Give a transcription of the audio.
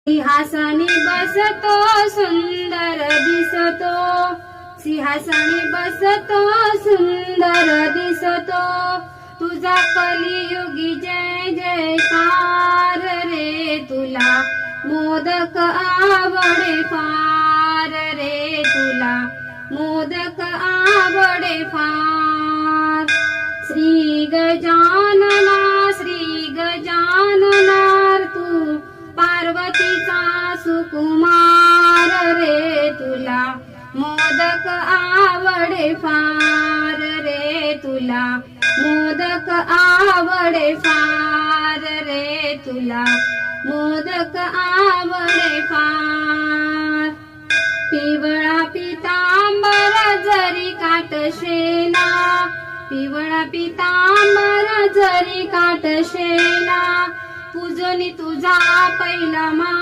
सिंहासनी बसतो सुंदर दिसतो, सिंहासनी बसतो सुंदर दिसतो, तुझा कलियुगी जय जयकार रे, तुला मोदक आवडे फार रे, तुला मोदक आवडे फार। श्री गजानना तू पार्वतीचा सुकुमार रे, तुला मोदक आवडे फार रे, तुला मोदक आवडे फार रे, तुला मोदक आवडे फार। पिवळा पितांबर जरी काटशेला, पिवळा पितांबर जरी काटशेला, पूजनी तुझा पहिला मान